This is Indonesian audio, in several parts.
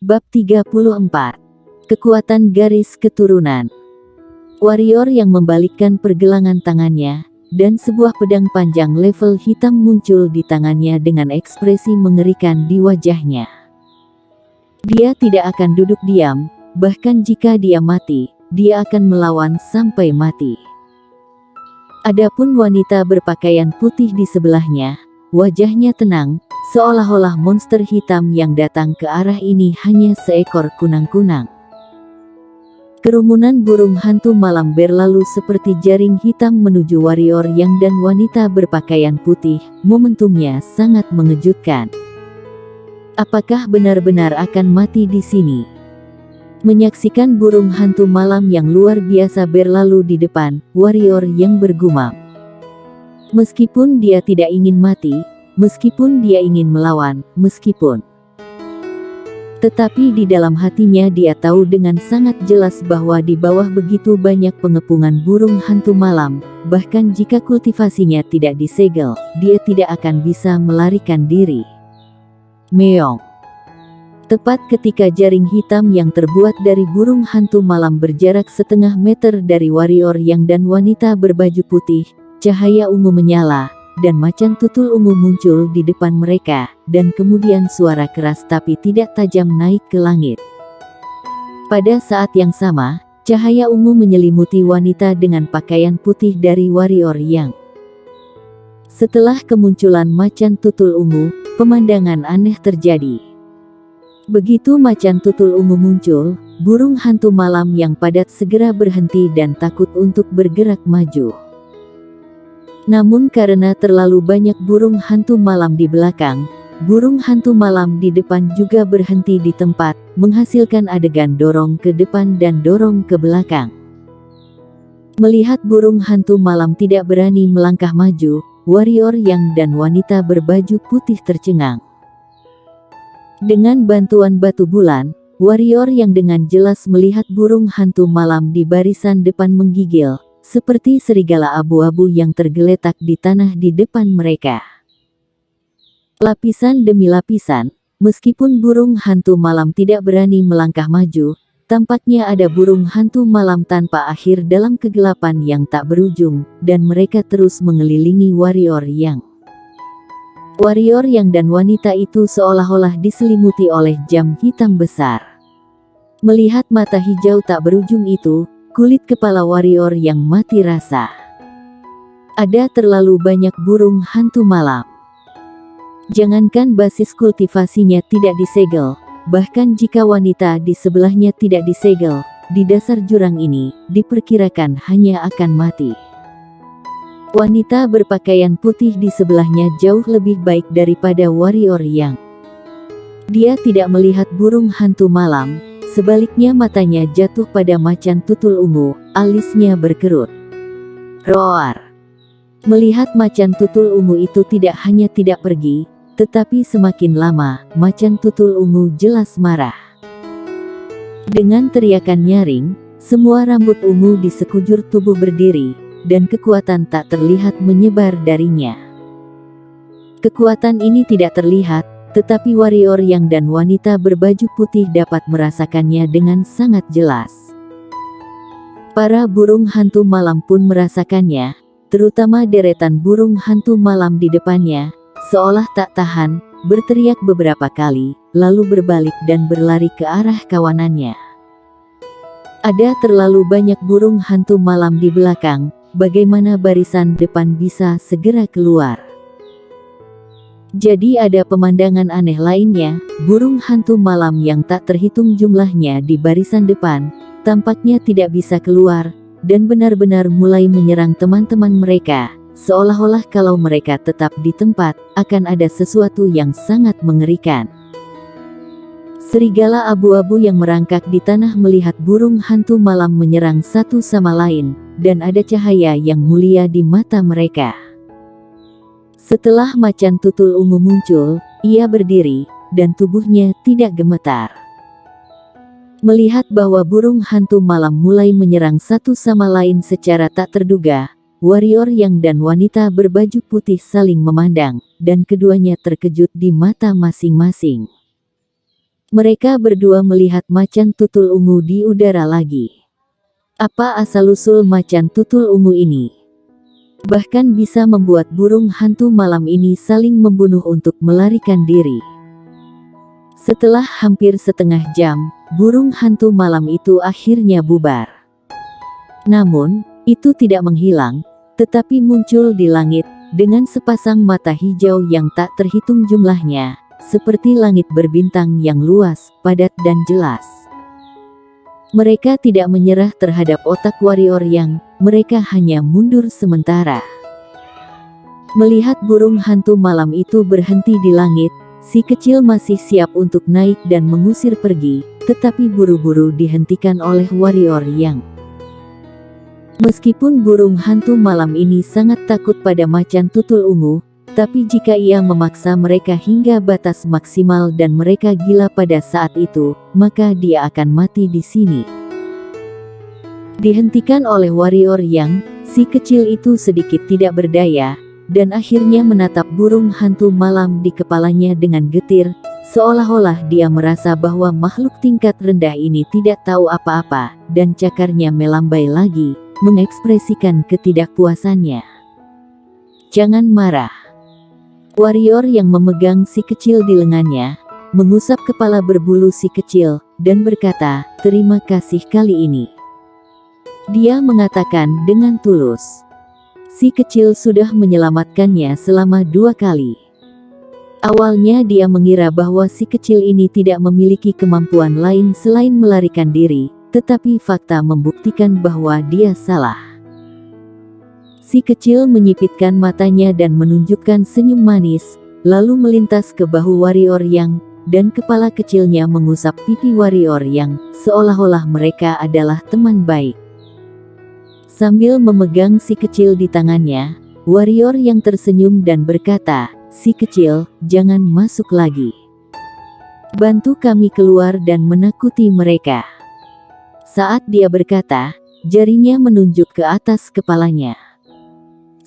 Bab 34. Kekuatan garis keturunan. Warrior yang membalikkan pergelangan tangannya, dan sebuah pedang panjang level hitam muncul di tangannya dengan ekspresi mengerikan di wajahnya. Dia tidak akan duduk diam, bahkan jika dia mati, dia akan melawan sampai mati. Adapun wanita berpakaian putih di sebelahnya, wajahnya tenang, seolah-olah monster hitam yang datang ke arah ini hanya seekor kunang-kunang. Kerumunan burung hantu malam berlalu seperti jaring hitam menuju warrior yang dan wanita berpakaian putih. Momentumnya sangat mengejutkan. Apakah benar-benar akan mati di sini? Menyaksikan burung hantu malam yang luar biasa berlalu di depan, warrior yang bergumam. Meskipun dia tidak ingin mati, meskipun dia ingin melawan, tetapi di dalam hatinya dia tahu dengan sangat jelas bahwa di bawah begitu banyak pengepungan burung hantu malam, bahkan jika kultivasinya tidak disegel, dia tidak akan bisa melarikan diri. Meong. Tepat ketika jaring hitam yang terbuat dari burung hantu malam berjarak setengah meter dari warrior yang dan wanita berbaju putih, cahaya ungu menyala, dan macan tutul ungu muncul di depan mereka, dan kemudian suara keras tapi tidak tajam naik ke langit. Pada saat yang sama, cahaya ungu menyelimuti wanita dengan pakaian putih dari warrior yang. Setelah kemunculan macan tutul ungu, pemandangan aneh terjadi. Begitu macan tutul ungu muncul, burung hantu malam yang padat segera berhenti dan takut untuk bergerak maju. Namun karena terlalu banyak burung hantu malam di belakang, burung hantu malam di depan juga berhenti di tempat, menghasilkan adegan dorong ke depan dan dorong ke belakang. Melihat burung hantu malam tidak berani melangkah maju, warrior yang dan wanita berbaju putih tercengang. Dengan bantuan batu bulan, warrior yang dengan jelas melihat burung hantu malam di barisan depan menggigil, seperti serigala abu-abu yang tergeletak di tanah di depan mereka. Lapisan demi lapisan, meskipun burung hantu malam tidak berani melangkah maju, tampaknya ada burung hantu malam tanpa akhir dalam kegelapan yang tak berujung, dan mereka terus mengelilingi warrior yang. Warrior yang dan wanita itu seolah-olah diselimuti oleh jam hitam besar. Melihat mata hijau tak berujung itu, kulit kepala warrior yang mati rasa. Ada terlalu banyak burung hantu malam. Jangankan basis kultivasinya tidak disegel, bahkan jika wanita di sebelahnya tidak disegel, di dasar jurang ini, diperkirakan hanya akan mati. Wanita berpakaian putih di sebelahnya jauh lebih baik daripada warrior yang. Dia tidak melihat burung hantu malam. Sebaliknya matanya jatuh pada macan tutul ungu, alisnya berkerut. Roar. Melihat macan tutul ungu itu tidak hanya tidak pergi, tetapi semakin lama, macan tutul ungu jelas marah. Dengan teriakan nyaring, semua rambut ungu di sekujur tubuh berdiri, dan kekuatan tak terlihat menyebar darinya. Kekuatan ini tidak terlihat, tetapi warrior yang dan wanita berbaju putih dapat merasakannya dengan sangat jelas. Para burung hantu malam pun merasakannya, terutama deretan burung hantu malam di depannya, seolah tak tahan, berteriak beberapa kali, lalu berbalik dan berlari ke arah kawanannya. Ada terlalu banyak burung hantu malam di belakang, bagaimana barisan depan bisa segera keluar? Jadi ada pemandangan aneh lainnya, burung hantu malam yang tak terhitung jumlahnya di barisan depan, tampaknya tidak bisa keluar, dan benar-benar mulai menyerang teman-teman mereka, seolah-olah kalau mereka tetap di tempat, akan ada sesuatu yang sangat mengerikan. Serigala abu-abu yang merangkak di tanah melihat burung hantu malam menyerang satu sama lain, dan ada cahaya yang mulia di mata mereka. Setelah macan tutul ungu muncul, ia berdiri, dan tubuhnya tidak gemetar. Melihat bahwa burung hantu malam mulai menyerang satu sama lain secara tak terduga, warrior yang dan wanita berbaju putih saling memandang, dan keduanya terkejut di mata masing-masing. Mereka berdua melihat macan tutul ungu di udara lagi. Apa asal-usul macan tutul ungu ini? Bahkan bisa membuat burung hantu malam ini saling membunuh untuk melarikan diri. Setelah hampir setengah jam, burung hantu malam itu akhirnya bubar. Namun, itu tidak menghilang, tetapi muncul di langit, dengan sepasang mata hijau yang tak terhitung jumlahnya, seperti langit berbintang yang luas, padat dan jelas. Mereka tidak menyerah terhadap otak warrior yang, mereka hanya mundur sementara. Melihat burung hantu malam itu berhenti di langit, si kecil masih siap untuk naik dan mengusir pergi, tetapi buru-buru dihentikan oleh warrior yang. Meskipun burung hantu malam ini sangat takut pada macan tutul ungu, tapi jika ia memaksa mereka hingga batas maksimal dan mereka gila pada saat itu, maka dia akan mati di sini. Dihentikan oleh warrior yang, si kecil itu sedikit tidak berdaya, dan akhirnya menatap burung hantu malam di kepalanya dengan getir, seolah-olah dia merasa bahwa makhluk tingkat rendah ini tidak tahu apa-apa, dan cakarnya melambai lagi, mengekspresikan ketidakpuasannya. Jangan marah. Warrior yang memegang si kecil di lengannya, mengusap kepala berbulu si kecil, dan berkata, "Terima kasih kali ini." Dia mengatakan dengan tulus. Si kecil sudah menyelamatkannya selama 2 kali. Awalnya dia mengira bahwa si kecil ini tidak memiliki kemampuan lain selain melarikan diri, tetapi fakta membuktikan bahwa dia salah. Si kecil menyipitkan matanya dan menunjukkan senyum manis, lalu melintas ke bahu warrior yang, dan kepala kecilnya mengusap pipi warrior yang, seolah-olah mereka adalah teman baik. Sambil memegang si kecil di tangannya, warrior yang tersenyum dan berkata, "Si kecil, jangan masuk lagi. Bantu kami keluar dan menakuti mereka." Saat dia berkata, jarinya menunjuk ke atas kepalanya.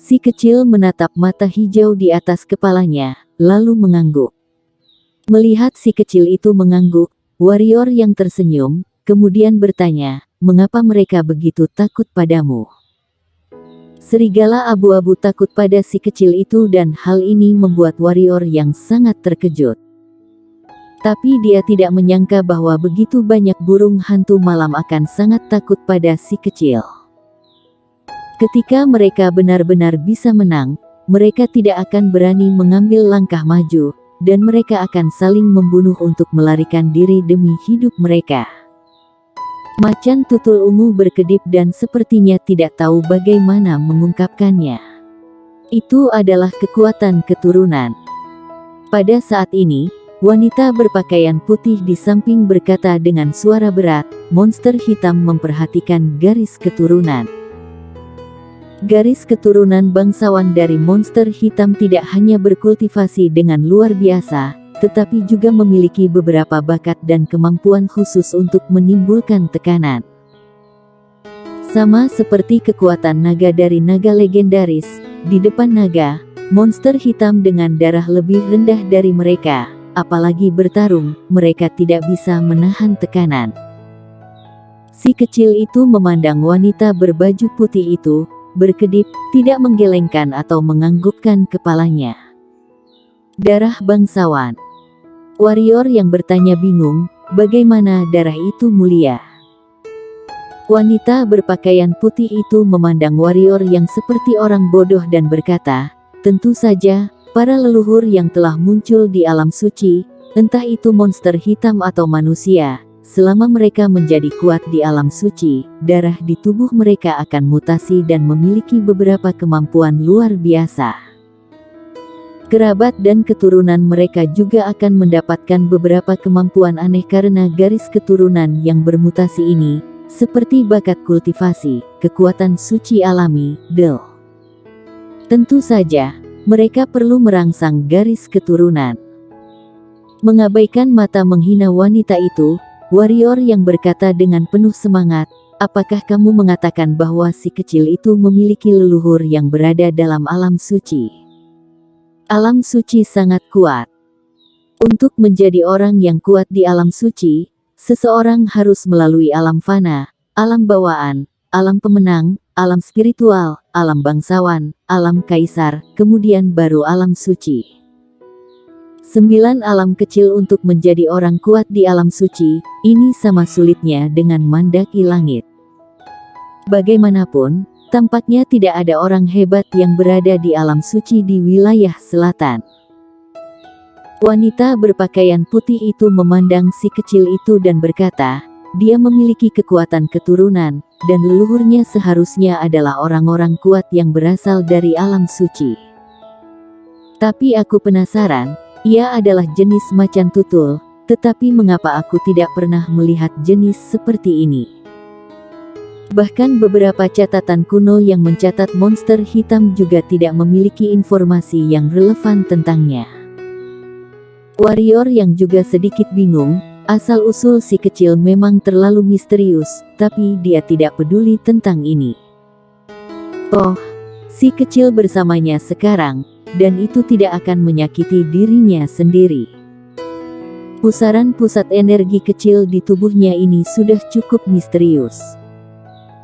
Si kecil menatap mata hijau di atas kepalanya, lalu mengangguk. Melihat si kecil itu mengangguk, warrior yang tersenyum, kemudian bertanya, "Mengapa mereka begitu takut padamu?" Serigala abu-abu takut pada si kecil itu dan hal ini membuat warrior yang sangat terkejut. Tapi dia tidak menyangka bahwa begitu banyak burung hantu malam akan sangat takut pada si kecil. Ketika mereka benar-benar bisa menang, mereka tidak akan berani mengambil langkah maju, dan mereka akan saling membunuh untuk melarikan diri demi hidup mereka. Macan tutul ungu berkedip dan sepertinya tidak tahu bagaimana mengungkapkannya. Itu adalah kekuatan keturunan. Pada saat ini, wanita berpakaian putih di samping berkata dengan suara berat, "Monster hitam memperhatikan garis keturunan." Garis keturunan bangsawan dari monster hitam tidak hanya berkultivasi dengan luar biasa, tetapi juga memiliki beberapa bakat dan kemampuan khusus untuk menimbulkan tekanan. Sama seperti kekuatan naga dari naga legendaris, di depan naga, monster hitam dengan darah lebih rendah dari mereka, apalagi bertarung, mereka tidak bisa menahan tekanan. Si kecil itu memandang wanita berbaju putih itu, berkedip, tidak menggelengkan atau menganggukkan kepalanya. Darah bangsawan. Warrior yang bertanya bingung, bagaimana darah itu mulia? Wanita berpakaian putih itu memandang warrior yang seperti orang bodoh dan berkata, "Tentu saja, para leluhur yang telah muncul di alam suci, entah itu monster hitam atau manusia, selama mereka menjadi kuat di alam suci, darah di tubuh mereka akan mutasi dan memiliki beberapa kemampuan luar biasa. Kerabat dan keturunan mereka juga akan mendapatkan beberapa kemampuan aneh karena garis keturunan yang bermutasi ini, seperti bakat kultivasi, kekuatan suci alami, del. Tentu saja, mereka perlu merangsang garis keturunan." Mengabaikan mata menghina wanita itu, warrior yang berkata dengan penuh semangat, "Apakah kamu mengatakan bahwa si kecil itu memiliki leluhur yang berada dalam alam suci? Alam suci sangat kuat. Untuk menjadi orang yang kuat di alam suci, seseorang harus melalui alam fana, alam bawaan, alam pemenang, alam spiritual, alam bangsawan, alam kaisar, kemudian baru alam suci. 9 alam kecil untuk menjadi orang kuat di alam suci, ini sama sulitnya dengan mendaki langit. Bagaimanapun, tampaknya tidak ada orang hebat yang berada di alam suci di wilayah selatan. Wanita berpakaian putih itu memandang si kecil itu dan berkata, dia memiliki kekuatan keturunan, dan leluhurnya seharusnya adalah orang-orang kuat yang berasal dari alam suci. Tapi aku penasaran, ia adalah jenis macan tutul, tetapi mengapa aku tidak pernah melihat jenis seperti ini? Bahkan beberapa catatan kuno yang mencatat monster hitam juga tidak memiliki informasi yang relevan tentangnya. Warrior yang juga sedikit bingung, asal-usul si kecil memang terlalu misterius, tapi dia tidak peduli tentang ini. Oh, si kecil bersamanya sekarang, dan itu tidak akan menyakiti dirinya sendiri. Pusaran pusat energi kecil di tubuhnya ini sudah cukup misterius.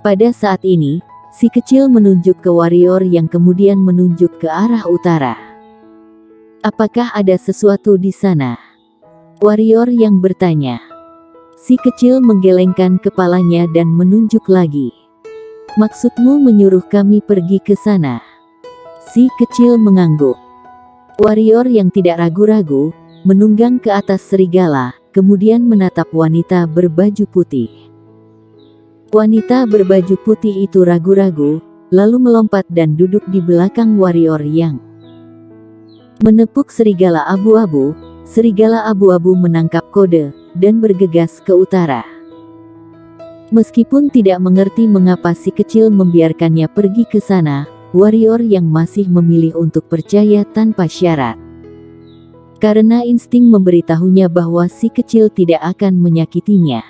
Pada saat ini, si kecil menunjuk ke warrior yang kemudian menunjuk ke arah utara. Apakah ada sesuatu di sana? Warrior yang bertanya. Si kecil menggelengkan kepalanya dan menunjuk lagi. Maksudmu menyuruh kami pergi ke sana? Si kecil mengangguk. Warrior yang tidak ragu-ragu, menunggang ke atas serigala, kemudian menatap wanita berbaju putih. Wanita berbaju putih itu ragu-ragu, lalu melompat dan duduk di belakang warrior yang menepuk serigala abu-abu. Serigala abu-abu menangkap kode, dan bergegas ke utara. Meskipun tidak mengerti mengapa si kecil membiarkannya pergi ke sana, warrior yang masih memilih untuk percaya tanpa syarat. Karena insting memberitahunya bahwa si kecil tidak akan menyakitinya.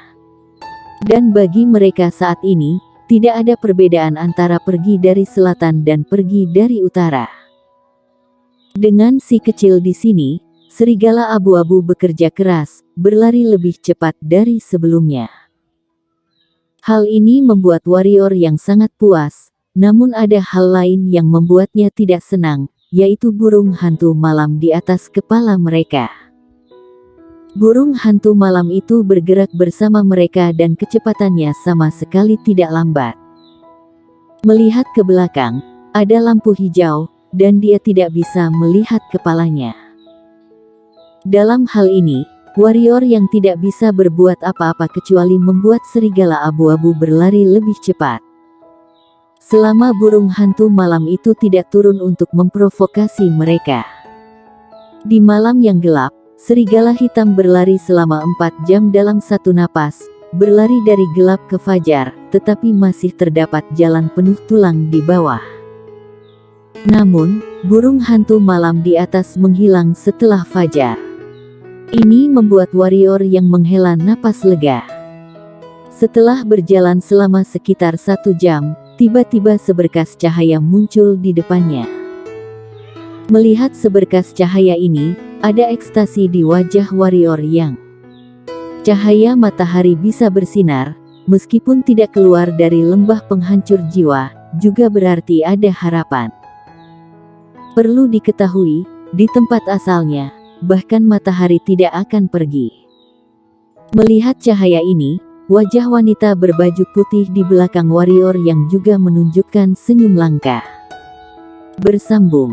Dan bagi mereka saat ini, tidak ada perbedaan antara pergi dari selatan dan pergi dari utara. Dengan si kecil di sini, serigala abu-abu bekerja keras, berlari lebih cepat dari sebelumnya. Hal ini membuat warrior yang sangat puas, namun ada hal lain yang membuatnya tidak senang, yaitu burung hantu malam di atas kepala mereka. Burung hantu malam itu bergerak bersama mereka dan kecepatannya sama sekali tidak lambat. Melihat ke belakang, ada lampu hijau, dan dia tidak bisa melihat kepalanya. Dalam hal ini, warrior yang tidak bisa berbuat apa-apa kecuali membuat serigala abu-abu berlari lebih cepat. Selama burung hantu malam itu tidak turun untuk memprovokasi mereka. Di malam yang gelap, serigala hitam berlari selama 4 jam dalam satu napas, berlari dari gelap ke fajar, tetapi masih terdapat jalan penuh tulang di bawah. Namun, burung hantu malam di atas menghilang setelah fajar. Ini membuat warrior yang menghela napas lega. Setelah berjalan selama sekitar 1 jam, tiba-tiba seberkas cahaya muncul di depannya. Melihat seberkas cahaya ini, ada ekstasi di wajah warrior yang cahaya matahari bisa bersinar, meskipun tidak keluar dari lembah penghancur jiwa, juga berarti ada harapan. Perlu diketahui, di tempat asalnya, bahkan matahari tidak akan pergi. Melihat cahaya ini, wajah wanita berbaju putih di belakang warrior yang juga menunjukkan senyum langka. Bersambung.